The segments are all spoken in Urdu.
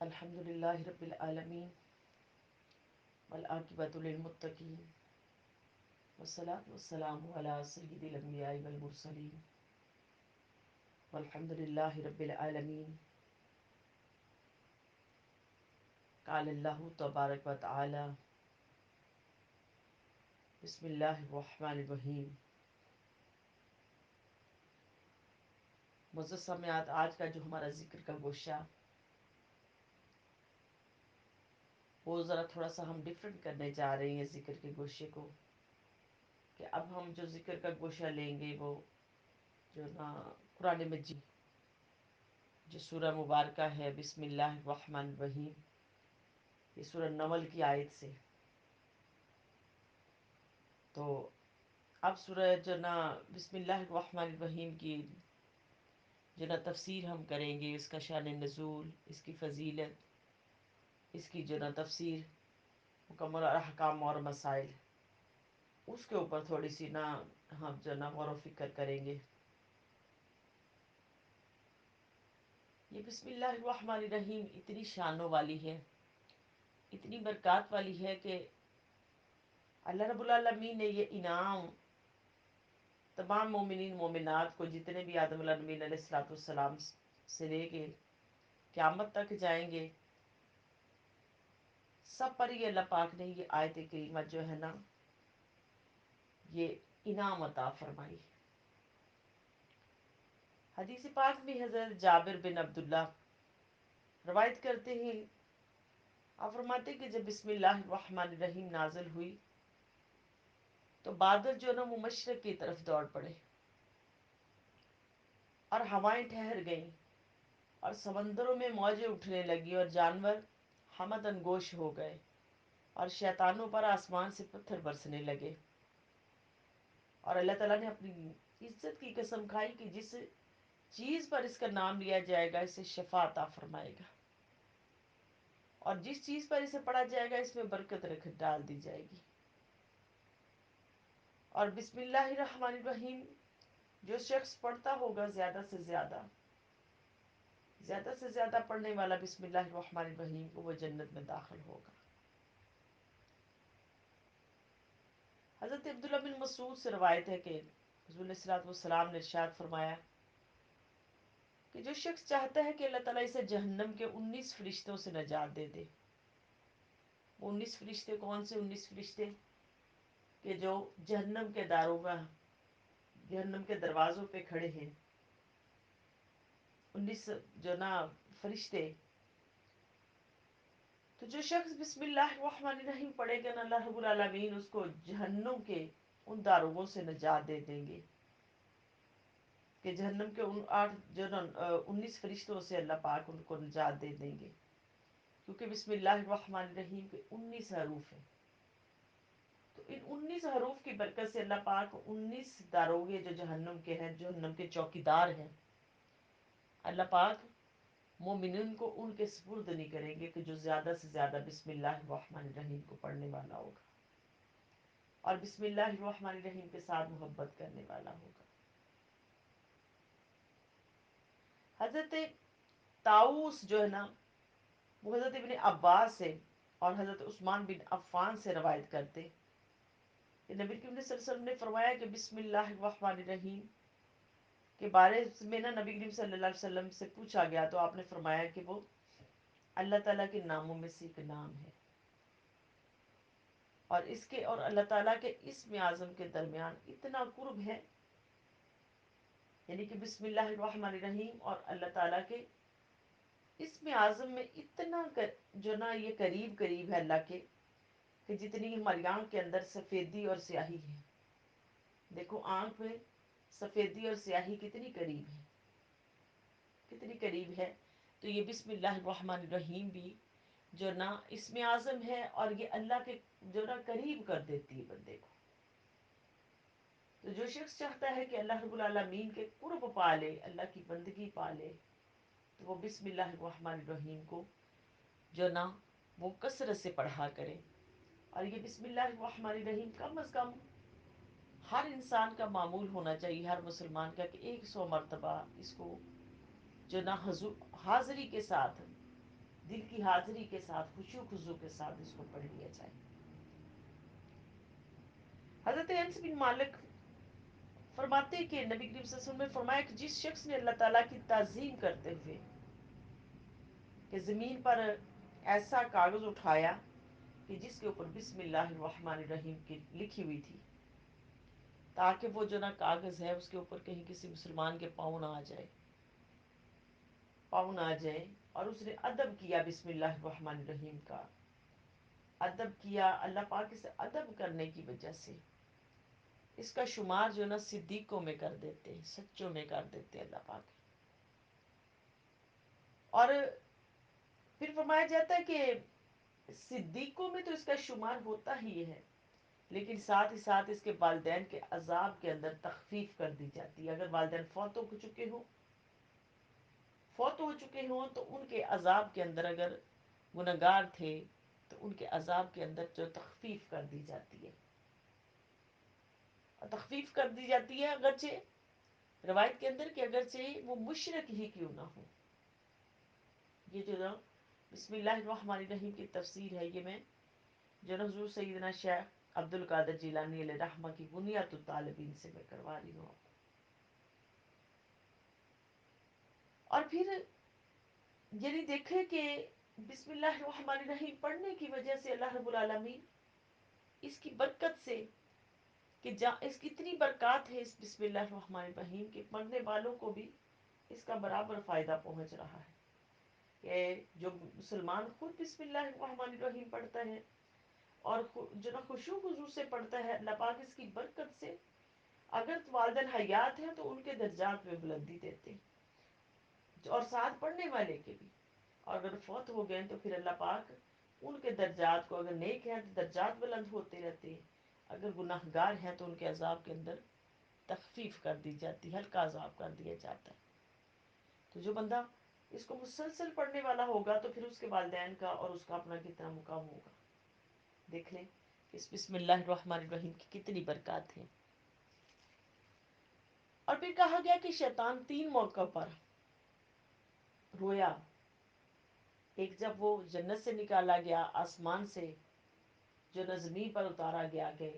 الحمد للہ رب العالمین والعاقبۃ للمتقین والصلاة والسلام علی سید الانبیاء والمرسلین والحمد للہ رب العالمین. قال اللہ تبارک و تعالی بسم اللہ الرحمن الرحیم. معزز سامعات، آج کا جو ہمارا ذکر کا گوشہ وہ ذرا تھوڑا سا ہم ڈفرینٹ کرنے جا رہے ہیں ذکر کے گوشے کو، کہ اب ہم جو ذکر کا گوشہ لیں گے وہ جو نا قرآن مجید جو سورہ مبارکہ ہے بسم اللہ الرحمن الرحیم، یہ سورہ نمل کی آیت سے. تو اب سورہ جو نا بسم اللہ الرحمن الرحیم کی جو نا تفسیر ہم کریں گے، اس کا شان نزول، اس کی فضیلت، اس کی جو نا تفسیر، مکمل احکام اور مسائل، اس کے اوپر تھوڑی سی نا ہم جو نا غور و فکر کریں گے. یہ بسم اللہ الرحمن الرحیم اتنی شانوں والی ہے، اتنی برکات والی ہے کہ اللہ رب العالمین نے یہ انعام تمام مومنین مومنات کو، جتنے بھی آدم علیہ نبی علیہ الصلوۃ والسلام سے لے کے قیامت تک جائیں گے، سب پر یہ اللہ پاک نے یہ آیت کریمہ جو ہے نا یہ انعام عطا فرمائی. حدیث پاک میں حضرت جابر بن عبداللہ روایت کرتے ہیں، آپ فرماتے کہ جب بسم اللہ الرحمن الرحیم نازل ہوئی تو بادل جو نا وہ مشرق کی طرف دوڑ پڑے اور ہوائیں ٹھہر گئیں اور سمندروں میں موجیں اٹھنے لگی اور جانور حمد انگوش ہو گئے اور شیطانوں پر آسمان سے پتھر برسنے لگے. اور اللہ تعالیٰ نے اپنی عزت کی قسم کھائی کہ جس چیز پر اس کا نام لیا جائے گا اسے شفا عطا فرمائے گا، اور جس چیز پر اسے پڑھا جائے گا اس میں برکت رکھ ڈال دی جائے گی. اور بسم اللہ الرحمن الرحیم جو شخص پڑھتا ہوگا زیادہ سے زیادہ پڑھنے والا بسم اللہ الرحمن الرحیم کو، وہ جنت میں داخل ہوگا. حضرت عبداللہ بن مسعود سے روایت ہے کہ حضور علیہ الصلوۃ والسلام نے ارشاد فرمایا کہ جو شخص چاہتا ہے کہ اللہ تعالیٰ اسے جہنم کے 19 فرشتوں سے نجات دے دے. وہ 19 فرشتے کون سے 19 فرشتے؟ کہ جو جہنم کے داروغہ، جہنم کے دروازوں پہ کھڑے ہیں، 19 جو نا فرشتے. تو جو شخص بسم اللہ الرحمن الرحیم پڑھے گا نا، اللہ رب العالمین اس کو جہنم کے ان داروغوں سے نجات دے دیں گے، کہ جہنم کے ان 8 جو نا 19 فرشتوں سے اللہ پاک ان کو نجات دے دیں گے، کیونکہ بسم اللہ الرحمن الرحیم کے 19 حروف ہیں. تو ان 19 حروف کی برکت سے اللہ پاک 19 داروغے جو جہنم کے ہیں، جہنم کے چوکیدار ہیں، اللہ پاک مومنین کو ان کے سپرد نہیں کریں گے کہ جو زیادہ سے زیادہ بسم اللہ الرحمن الرحیم کو پڑھنے والا ہوگا اور بسم اللہ الرحمن الرحیم کے ساتھ محبت کرنے والا ہوگا. حضرت طاؤس جو ہے نا وہ حضرت ابن عباس سے اور حضرت عثمان بن عفان سے روایت کرتے کہ نبی کریم صلی اللہ علیہ وسلم نے فرمایا کہ بسم اللہ الرحمن الرحیم کے بارے میں نا نبی کریم صلی اللہ علیہ وسلم سے پوچھا گیا تو آپ نے فرمایا کہ وہ اللہ تعالیٰ کے ناموں میں سے ایک نام ہے، اور اس کے اور اللہ تعالیٰ کے اسم اعظم کے درمیان اتنا قرب ہے، یعنی کہ بسم اللہ الرحمن الرحیم اور اللہ تعالیٰ کے اسم اعظم میں اتنا جو نا یہ قریب قریب ہے اللہ کے، کہ جتنی ہماری آنکھ کے اندر سفیدی اور سیاہی ہے. دیکھو آنکھ میں سفیدی اور سیاہی کتنی قریب ہے، کتنی قریب ہے. تو یہ بسم اللہ الرحمن الرحیم بھی جو نا اسم اعظم ہے اور یہ اللہ کے جو نا قریب کر دیتی ہے بندے کو. تو جو شخص چاہتا ہے کہ اللہ رب العالمین کے قرب پالے، اللہ کی بندگی پالے، تو وہ بسم اللہ الرحمن الرحیم کو جو نا وہ کثرت سے پڑھا کرے. اور یہ بسم اللہ الرحمن الرحیم کم از کم ہر انسان کا معمول ہونا چاہیے، ہر مسلمان کا، کہ 100 مرتبہ اس کو جو نا حاضری کے ساتھ دل کی حاضری کے ساتھ خشوع خضوع کے ساتھ اس کو پڑھ لیا جائے۔ حضرت انس بن مالک فرماتے کہ نبی کریم صلی اللہ علیہ وسلم نے فرمایا کہ جس شخص نے اللہ تعالیٰ کی تعظیم کرتے ہوئے کہ زمین پر ایسا کاغذ اٹھایا کہ جس کے اوپر بسم اللہ الرحمن الرحیم کی لکھی ہوئی تھی، تاکہ وہ جو نا کاغذ ہے اس کے اوپر کہیں کسی مسلمان کے پاؤں نہ آ جائے، اور اس نے ادب کیا بسم اللہ الرحمن الرحیم کا، ادب کیا اللہ پاک سے ادب کرنے کی وجہ سے اس کا شمار جو نا صدیقوں میں کر دیتے ہیں، سچوں میں کر دیتے اللہ پاک۔ اور پھر فرمایا جاتا ہے کہ صدیقوں میں تو اس کا شمار ہوتا ہی ہے، لیکن ساتھ ہی ساتھ اس کے والدین کے عذاب کے اندر تخفیف کر دی جاتی ہے۔ اگر والدین فوت ہو چکے ہوں تو ان کے عذاب کے اندر، اگر گنہگار تھے تو ان کے عذاب کے اندر جو تخفیف کر دی جاتی ہے، اگرچہ روایت کے اندر کہ اگرچہ وہ مشرک ہی کیوں نہ ہو۔ یہ جو نا بسم اللہ الرحمن الرحیم کی تفسیر ہے، یہ میں جو نا حضور سیدنا شیخ عبد القادر جیلانی علیہ رحمہ کی بنیات الطالبین سے میں کروا رہی ہوں۔ اور پھر یعنی دیکھیں کہ بسم اللہ الرحمن الرحیم پڑھنے کی وجہ سے اللہ رب العالمین اس کی برکت سے کہ اس کی اتنی برکات ہے اس بسم اللہ الرحمن الرحیم کے پڑھنے والوں کو بھی اس کا برابر فائدہ پہنچ رہا ہے، کہ جو مسلمان خود بسم اللہ الرحمن الرحیم پڑھتا ہے اور جو نا خشوع خضوع سے پڑھتا ہے، اللہ پاک اس کی برکت سے اگر والدین حیات ہیں تو ان کے درجات میں بلندی دیتے ہیں، اور ساتھ پڑھنے والے کے بھی، اور اگر فوت ہو گئے تو پھر اللہ پاک ان کے درجات کو، اگر نیک ہیں تو درجات بلند ہوتے رہتے ہیں، اگر گناہ گار ہیں تو ان کے عذاب کے اندر تخفیف کر دی جاتی ہے، ہلکا عذاب کر دیا جاتا ہے۔ تو جو بندہ اس کو مسلسل پڑھنے والا ہوگا تو پھر اس کے والدین کا اور اس کا اپنا کتنا مقام ہوگا۔ دیکھ لیں اس بسم اللہ الرحمن الرحیم کی کتنی برکات ہیں۔ اور پھر کہا گیا کہ شیطان 3 موقع پر رویا، ایک جب وہ جنت سے نکالا گیا، آسمان سے جو نا زمین پر اتارا گیا، کہ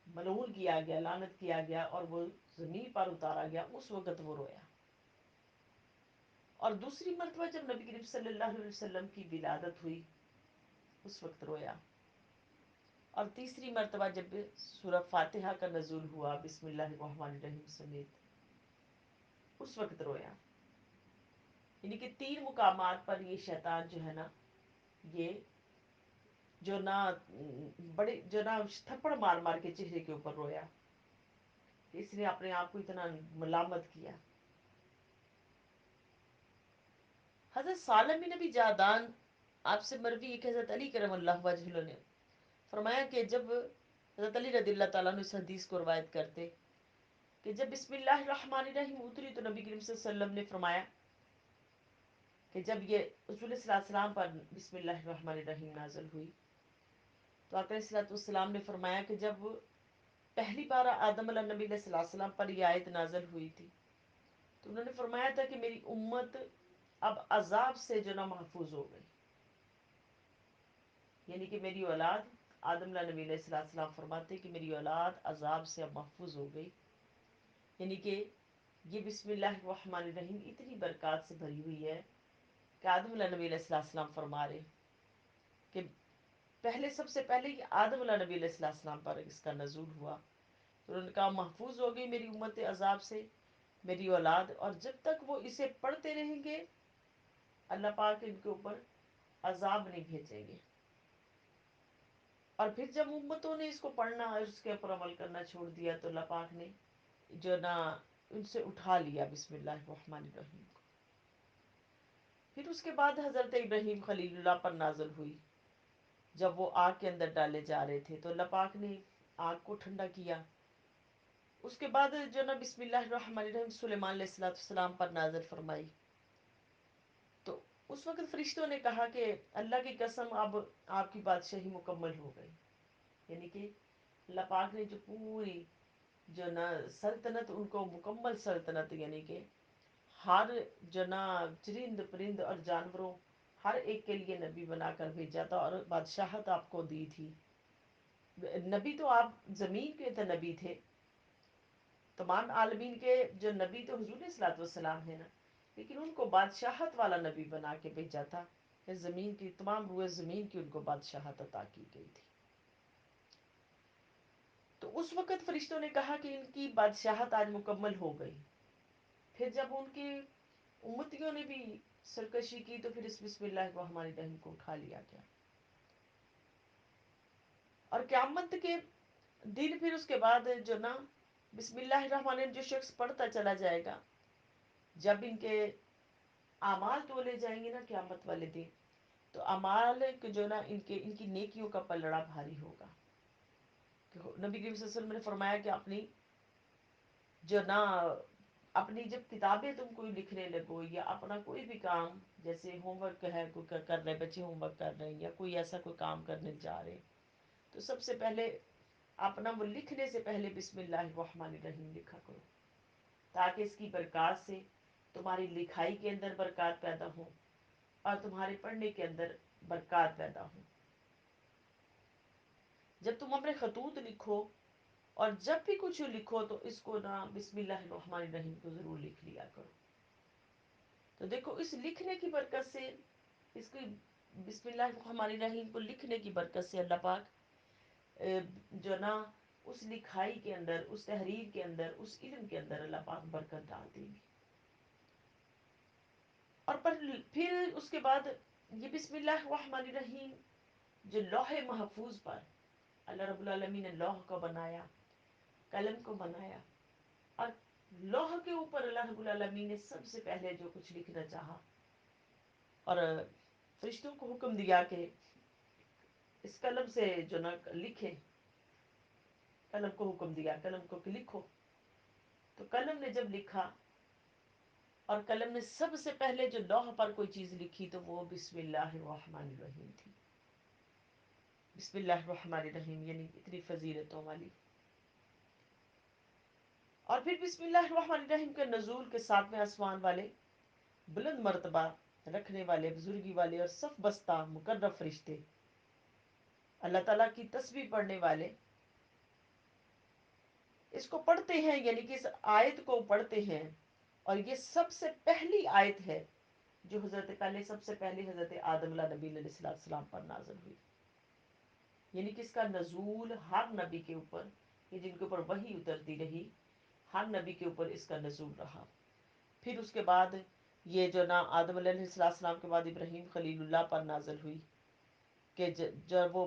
ملعون کیا گیا، لعنت کیا گیا، اور وہ زمین پر اتارا گیا، اس وقت وہ رویا۔ اور دوسری مرتبہ جب نبی کریم صلی اللہ علیہ وسلم کی ولادت ہوئی اس وقت رویا، اور تیسری مرتبہ جب سورہ فاتحہ کا نزول ہوا بسم اللہ الرحمن الرحیم سمیت اس وقت رویا۔ یعنی کہ 3 مقامات پر یہ شیطان جو ہے نا، یہ جو نا بڑے جو نا تھپڑ مار مار کے چہرے کے اوپر رویا، اس نے اپنے آپ کو اتنا ملامت کیا۔ حضرت سالم بن نبی جادان آپ سے مروی ایک حضرت علی کرم اللہ وجہ نے فرمایا کہ جب حضرت علی رضی اللہ تعالیٰ عنہ اس حدیث کو روایت کرتے کہ جب بسم اللہ الرحمن الرحیم اتری تو نبی کریم صلی اللہ علیہ وسلم نے فرمایا کہ جب یہ رسول صلی اللہ علیہ وسلم پر بسم اللہ الرحمن الرحیم نازل ہوئی تو آقا صلی اللہ علیہ وسلم نے فرمایا کہ جب پہلی بار آدم علیہ نبی صلی اللہ علیہ وسلم پر یہ آیت نازل ہوئی تھی تو انہوں نے فرمایا تھا کہ میری امت اب عذاب سے جو نہ محفوظ ہو گئی، یعنی کہ میری اولاد، آدم علیہ نبی علیہ السلام فرماتے کہ میری اولاد عذاب سے اب محفوظ ہو گئی۔ یعنی کہ یہ بسم اللہ الرحمن الرحیم اتنی برکات سے بھری ہوئی ہے کہ آدم علیہ نبی علیہ السلام فرما رہے کہ سب سے پہلے یہ آدم علیہ نبی علیہ السلام پر اس کا نزول ہوا، تو انہوں نے کہا محفوظ ہو گئی میری امت عذاب سے، میری اولاد، اور جب تک وہ اسے پڑھتے رہیں گے اللہ پاک ان کے اوپر عذاب نہیں بھیجیں گے۔ اور پھر جب امتوں نے اس کو پڑھنا اور اس کے اوپر عمل کرنا چھوڑ دیا تو اللہ پاک نے جو نا ان سے اٹھا لیا بسم اللہ الرحمن الرحیم کو۔ پھر اس کے بعد حضرت ابراہیم خلیل اللہ پر نازل ہوئی، جب وہ آگ کے اندر ڈالے جا رہے تھے تو اللہ پاک نے آگ کو ٹھنڈا کیا۔ اس کے بعد جو نا بسم اللہ الرحمن الرحیم سلیمان علیہ السلام پر نازل فرمائی، تو اس وقت فرشتوں نے کہا کہ اللہ کی قسم اب آپ کی بادشاہی مکمل ہو گئی، یعنی کہ اللہ پاک نے جو پوری جو نا سلطنت ان کو مکمل سلطنت، یعنی کہ ہر جو نا چرند پرند اور جانوروں ہر ایک کے لیے نبی بنا کر بھیجا تھا اور بادشاہت آپ کو دی تھی. نبی تو آپ زمین کے تھے، نبی تھے تمام عالمین کے. جو نبی تو حضور صلی والسلام ہے نا، لیکن ان کو بادشاہت والا نبی بنا کے بھیجا تھا کہ زمین کی تمام روئے زمین کی ان کو بادشاہت عطا کی گئی تھی. تو اس وقت فرشتوں نے کہا کہ ان کی بادشاہت آج مکمل ہو گئی. پھر جب ان کی امتیوں نے بھی سرکشی کی تو پھر اس بسم اللہ الرحمن الرحیم کو اٹھا لیا گیا. اور قیامت کے دن پھر اس کے بعد جو نا بسم اللہ الرحمن الرحیم جو شخص پڑھتا چلا جائے گا، جب ان کے اعمال تولے جائیں گے نا قیامت والے دن، تو اعمال جو نا ان کی نیکیوں کا پلڑا بھاری ہوگا. نبی کریم صلی اللہ علیہ وسلم نے فرمایا کہ اپنی جو نا اپنی جب کتابیں تم کوئی لکھنے لگو یا اپنا کوئی بھی کام، جیسے ہوم ورک ہے کوئی کر رہے بچے ہوم ورک کر رہے ہیں یا کوئی ایسا کوئی کام کرنے جا رہے، تو سب سے پہلے اپنا وہ لکھنے سے پہلے بسم اللہ الرحمن الرحیم لکھا کرو، تاکہ اس کی برکات سے تمہاری لکھائی کے اندر برکات پیدا ہو اور تمہارے پڑھنے کے اندر برکات پیدا ہو. جب تم اپنے خطوط لکھو اور جب بھی کچھ لکھو تو اس کو نا بسم اللہ الرحمن الرحیم کو ضرور لکھ لیا کرو. تو دیکھو اس لکھنے کی برکت سے، اس کی بسم اللہ الرحمن الرحیم کو لکھنے کی برکت سے اللہ پاک جو نا اس لکھائی کے اندر، اس تحریر کے اندر، اس علم کے اندر اللہ پاک برکت ڈال دیں گے. اور پھر اس کے بعد یہ بسم اللہ الرحمن الرحیم جو لوح محفوظ پر اللہ رب العالمین نے لوح کو بنایا، قلم کو بنایا، اور لوح کے اوپر اللہ رب العالمین نے سب سے پہلے جو کچھ لکھنا چاہا اور فرشتوں کو حکم دیا کہ اس قلم سے جو نا لکھے، قلم کو حکم دیا قلم کو کہ لکھو. تو قلم نے جب لکھا اور قلم نے سب سے پہلے جو لوح پر کوئی چیز لکھی تو وہ بسم اللہ الرحمن الرحیم تھی. بسم اللہ الرحمن الرحیم یعنی اتنی فضیلتوں والی. اور پھر بسم اللہ الرحمن الرحیم کے نزول کے ساتویں آسمان والے بلند مرتبہ رکھنے والے، بزرگی والے اور صف بستہ مقرب فرشتے، اللہ تعالیٰ کی تسبیح پڑھنے والے اس کو پڑھتے ہیں، یعنی کہ اس آیت کو پڑھتے ہیں. اور یہ سب سے پہلی آیت ہے جو سب سے پہلے حضرت آدم علیہ نبی علیہ السلام پر نازل ہوئی. یعنی کہ اس کا نزول ہر نبی کے اوپر، یہ جن کے اوپر وحی اترتی رہی، ہر نبی کے اوپر اس کا نزول رہا. پھر اس کے بعد یہ جو نا آدم علیہ السلام کے بعد ابراہیم خلیل اللہ پر نازل ہوئی کہ جب وہ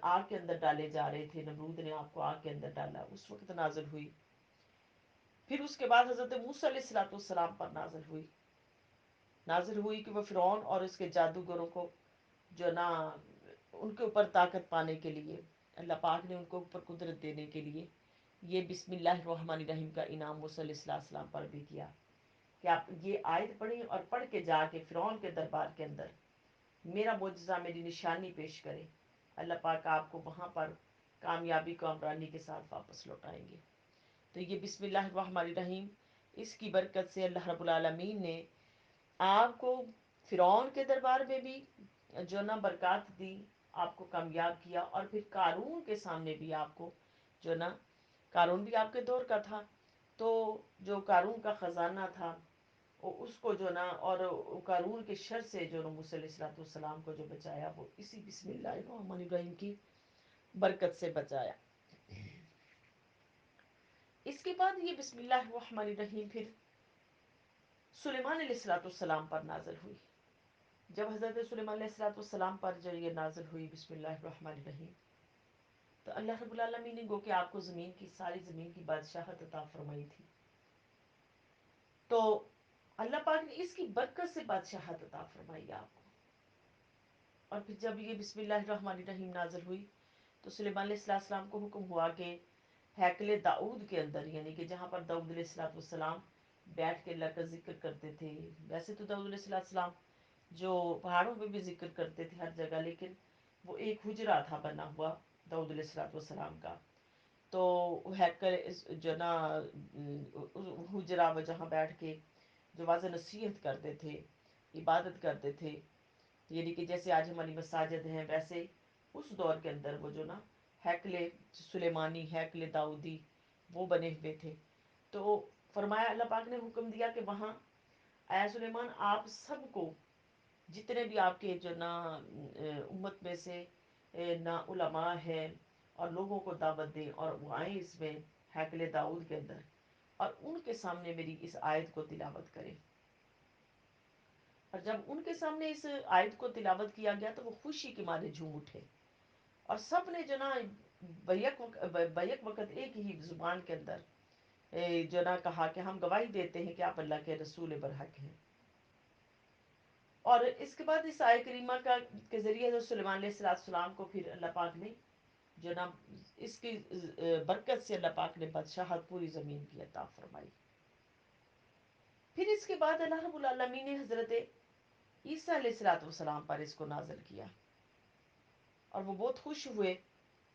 آگ کے اندر ڈالے جا رہے تھے، نمرود نے آپ کو آگ کے اندر ڈالا، اس وقت نازل ہوئی. پھر اس کے بعد حضرت موسیٰ علیہ السلام پر نازل ہوئی کہ وہ فرعون اور اس کے جادوگروں کو جو نا ان کے اوپر طاقت پانے کے لیے، اللہ پاک نے ان کو اوپر قدرت دینے کے لیے یہ بسم اللہ الرحمن الرحیم کا انعام موسیٰ علیہ السلام پر بھی کیا کہ آپ یہ آیت پڑھیں اور پڑھ کے جا کے فرعون کے دربار کے اندر میرا معجزہ، میری نشانی پیش کرے. اللہ پاک آپ کو وہاں پر کامیابی کو عمرانی کے ساتھ واپس لوٹائیں گے. تو یہ بسم اللہ الرحمن الرحیم، اس کی برکت سے اللہ رب العالمین نے آپ کو فرعون کے دربار میں بھی جو نا برکات دی، آپ کو کامیاب کیا. اور پھر قارون کے سامنے بھی آپ کو جو نا، قارون بھی آپ کے دور کا تھا، تو جو قارون کا خزانہ تھا اس کو جو نا، اور قارون کے شر سے جو موسیٰ علیہ السلام کو جو بچایا، وہ اسی بسم اللہ الرحمن الرحیم کی برکت سے بچایا. اس کے بعد یہ بسم اللہ الرحمن الرحیم پھر سلیمان علیہ السلام پر نازل ہوئی. جب حضرت سلیمان علیہ السلام پر جو یہ نازل ہوئی بسم اللہ الرحمن الرحیم، تو اللہ رب العالمین نے گو کہ آپ کو زمین کی، ساری زمین کی بادشاہت عطا فرمائی تھی. تو اللہ پاک نے اس کی برکت سے بادشاہت عطا فرمائی آپ کو. اور پھر جب یہ بسم اللہ الرحمن الرحیم نازل ہوئی تو سلیمان علیہ السلام کو حکم ہوا کہ ہیکل داؤد کے اندر، یعنی کہ جہاں پر داؤد علیہ السلام بیٹھ کے اللہ کا ذکر کرتے تھے، ویسے تو داؤد علیہ السلام جو پہاڑوں پہ بھی ذکر کرتے تھے ہر جگہ، لیکن وہ ایک حجرہ تھا بنا ہوا داؤد علیہ السلام کا. تو ہیکل جو نا حجرہ وہ جہاں بیٹھ کے جو واضح نصیحت کرتے تھے، عبادت کرتے تھے، یعنی کہ جیسے آج ہماری مساجد ہیں، ویسے اس دور کے اندر وہ جو نا ہیکل سلیمانی، ہیکل داؤدی وہ بنے ہوئے تھے. تو فرمایا، اللہ پاک نے حکم دیا کہ وہاں اے سلیمان آپ سب کو، جتنے بھی آپ کے جو نا امت میں سے نا علماء ہیں، اور لوگوں کو دعوت دیں اور وہ آئیں اس میں ہیکل داؤد کے اندر، اور ان کے سامنے میری اس آیت کو تلاوت کریں. اور جب ان کے سامنے اس آیت کو تلاوت کیا گیا تو وہ خوشی کے مارے جھوم اٹھے، اور سب نے جو نا بیک وقت ایک ہی زبان کے اندر جو نا کہا کہ ہم گواہی دیتے ہیں کہ آپ اللہ کے رسول برحق ہیں. اور اس کے بعد اس آیت کریمہ کے ذریعے حضرت سلیمان علیہ السلام کو پھر اللہ پاک نے جو نا اس کی برکت سے اللہ پاک نے بادشاہت پوری زمین کی عطا فرمائی. پھر اس کے بعد اللہ رب العالمین نے حضرت عیسیٰ علیہ السلام پر اس کو نازل کیا، اور وہ بہت خوش ہوئے،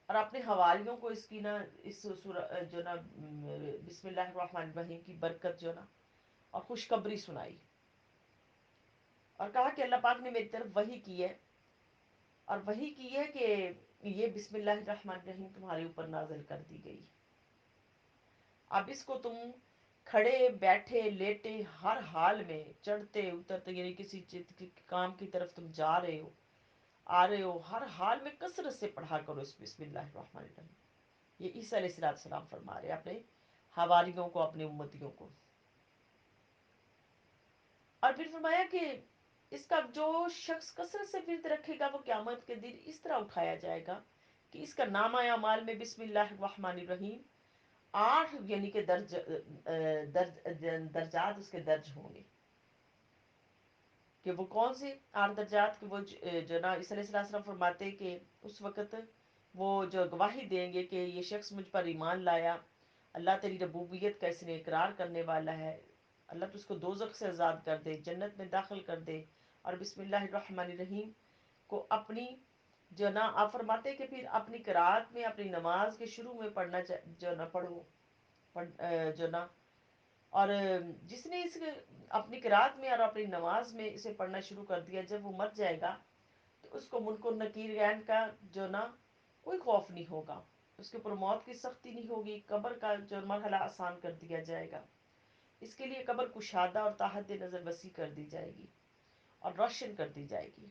اور اپنے حواریوں کو اس کی نا اس جو نا بسم اللہ الرحمن الرحیم کی برکت جو نا اور خوشخبری سنائی، اور کہا کہ اللہ پاک نے میری طرف وحی کی ہے، اور وحی کی ہے کہ یہ بسم اللہ الرحمن الرحیم تمہارے اوپر نازل کر دی گئی. اب اس کو تم کھڑے بیٹھے لیٹے ہر حال میں، چڑھتے اترتے، یعنی کسی چیز کام کی طرف تم جا رہے ہو آ رہے ہو، ہر حال میں کثرت سے پڑھا کرو اس بسم اللہ الرحمن الرحیم. یہ عیسیٰ علیہ السلام فرما رہے اپنے حواریوں کو، اپنے امتیوں کو. اور پھر فرمایا کہ اس کا جو شخص کثرت سے ورد رکھے گا وہ قیامت کے دن اس طرح اٹھایا جائے گا کہ اس کا نامہ اعمال میں بسم اللہ الرحمن الرحیم 8 یعنی کہ درجات اس کے درج ہوں گے. کہ وہ کون سے 8 درجات؟ کہ وہ جو نا عیسیٰ علیہ السلام فرماتے کہ اس وقت وہ جو گواہی دیں گے کہ یہ شخص مجھ پر ایمان لایا، اللہ تیری ربوبیت کا اس نے اقرار کرنے والا ہے، اللہ تو اس کو دوزخ سے آزاد کر دے، جنت میں داخل کر دے، اور بسم اللہ الرحمن الرحیم کو اپنی جو نا آپ فرماتے کہ پھر اپنی قرات میں، اپنی نماز کے شروع میں پڑھنا جو نا پڑھو جو نا. اور جس نے اس اپنی قرات میں اور اپنی نماز میں اسے پڑھنا شروع کر دیا، جب وہ مر جائے گا تو اس کو منکر نکیر عین کا جو نا کوئی خوف نہیں ہوگا، اس کے اوپر موت کی سختی نہیں ہوگی، قبر کا جو مرحلہ آسان کر دیا جائے گا، اس کے لیے قبر کشادہ اور تحت نظر وسیع کر دی جائے گی اور روشن کر دی جائے گی.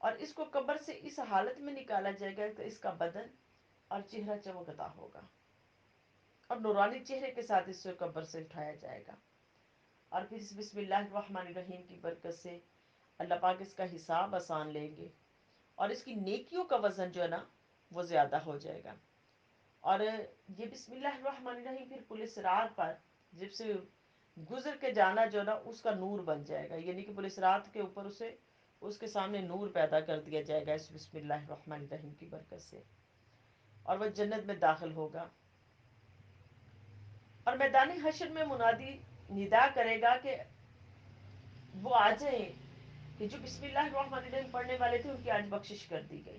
اور اس کو قبر سے اس حالت میں نکالا جائے گا کہ اس کا بدن اور چہرہ چمکتا ہوگا، اور نورانی چہرے کے ساتھ اس کو قبر سے اٹھایا جائے گا. اور پھر اس بسم اللہ الرحمن الرحیم کی برکت سے اللہ پاک اس کا حساب آسان لیں گے، اور اس کی نیکیوں کا وزن جو ہے نا وہ زیادہ ہو جائے گا. اور یہ بسم اللہ الرحمن الرحیم پھر پولیس رات پر جب سے گزر کے جانا جو نا اس کا نور بن جائے گا، یعنی کہ پولیس رات کے اوپر اسے اس کے سامنے نور پیدا کر دیا جائے گا اس بسم اللہ الرحمن الرحیم کی برکت سے، اور وہ جنت میں داخل ہوگا. اور میدان حشر میں منادی ندا کرے گا کہ وہ آ جائیں، کہ جو بسم اللہ الرحمن الرحیم پڑھنے والے تھے ان کی آج بخشش کر دی گئی.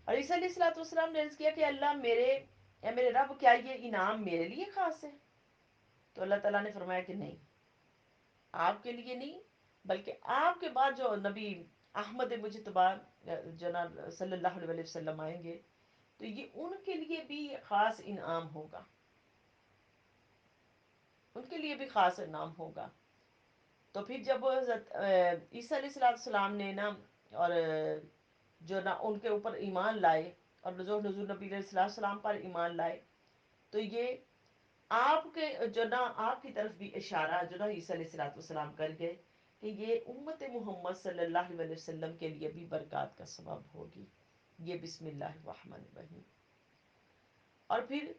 اور عیسیٰ علیہ السلام نے عرض کیا کہ اللہ میرے رب، کیا یہ انعام میرے لیے خاص ہے؟ تو اللہ تعالیٰ نے فرمایا کہ نہیں، آپ کے لیے نہیں، بلکہ آپ کے بعد جو نبی احمد مجتبی جناب صلی اللہ علیہ وسلم آئیں گے تو یہ ان کے لیے بھی خاص انعام ہوگا، ان کے لیے بھی خاص انعام ہوگا. تو پھر جب حضرت عیسیٰ علیہ السلام نے نا اور جو نا ان کے اوپر ایمان لائے، اور جو حضور نبی علیہ السلام پر ایمان لائے، تو یہ آپ کے جو نا آپ کی طرف بھی اشارہ جو نا عیسیٰ علیہ السلام کر گئے کہ یہ امت محمد صلی اللہ علیہ وسلم کے لیے بھی برکات کا سبب ہوگی یہ بسم اللہ الرحمن الرحیم. اور پھر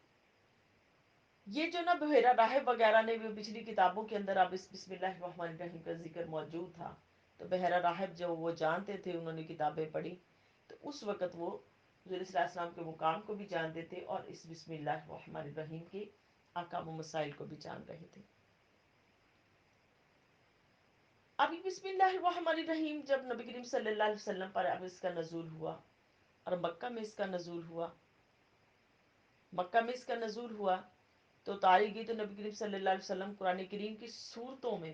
یہ جو نا بحیرہ راہب وغیرہ نے بھی پچھلی کتابوں کے اندر اب اس بسم اللہ الرحمن الرحیم کا ذکر موجود تھا، تو بحیرہ راہب جو وہ جانتے تھے، انہوں نے کتابیں پڑھی تو اس وقت وہ حضور صلی اللہ علیہ وسلم کے مقام کو بھی جانتے تھے اور اس بسم اللہ الرحمن الرحیم کے احکام و مسائل کو بھی جان رہے تھے. ابھی بسم اللہ الرحمن الرحیم جب نبی کریم صلی اللہ علیہ وسلم پر اب اس کا نزول ہوا، اور مکہ میں اس کا نزول ہوا، مکہ میں اس کا نزول ہوا تو تاری گئی، تو نبی کریم صلی اللہ علیہ وسلم قرآن کریم کی صورتوں میں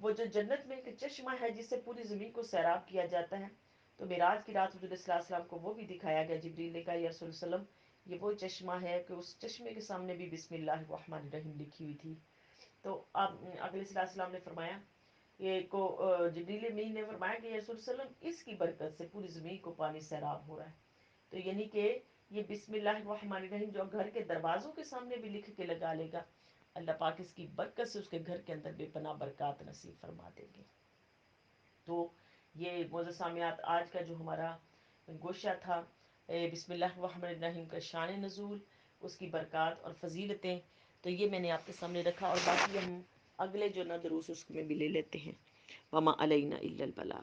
وہ جو جنت میں ایک چشمہ ہے جس سے پوری زمین کو سیراب کیا جاتا ہے، تو معراج کی رات حضور صلی اللہ علیہ وسلم کو وہ بھی دکھایا گیا۔ جبریل نے کہا یا رسول اللہ علیہ وسلم یہ وہ چشمہ ہے کہ اس چشمے کے سامنے بھی بسم اللہ الرحمن الرحیم لکھی ہوئی تھی۔ تو اب اگلے صلی اللہ علیہ وسلم نے فرمایا یہ کو جبریل امین نے فرمایا کہ یا رسول اللہ علیہ وسلم اس کی برکت سے پوری زمین کو پانی سیراب ہو رہا ہے۔ تو یعنی کہ یہ بسم اللہ الرحمن الرحیم جو گھر کے دروازوں کے سامنے بھی لکھ کے لگا لے گا، اللہ پاک اس کی برکت سے اس کے گھر کے اندر بے پناہ برکات نصیب فرما دیں گے۔ تو یہ معزز سامعات آج کا جو ہمارا گوشہ تھا بسم اللہ الرحمن الرحیم کا شان نزول، اس کی برکات اور فضیلتیں، تو یہ میں نے آپ کے سامنے رکھا، اور باقی ہم اگلے جو نا دروس اس میں بھی لے لیتے ہیں۔ وما علینا الا البلاغ۔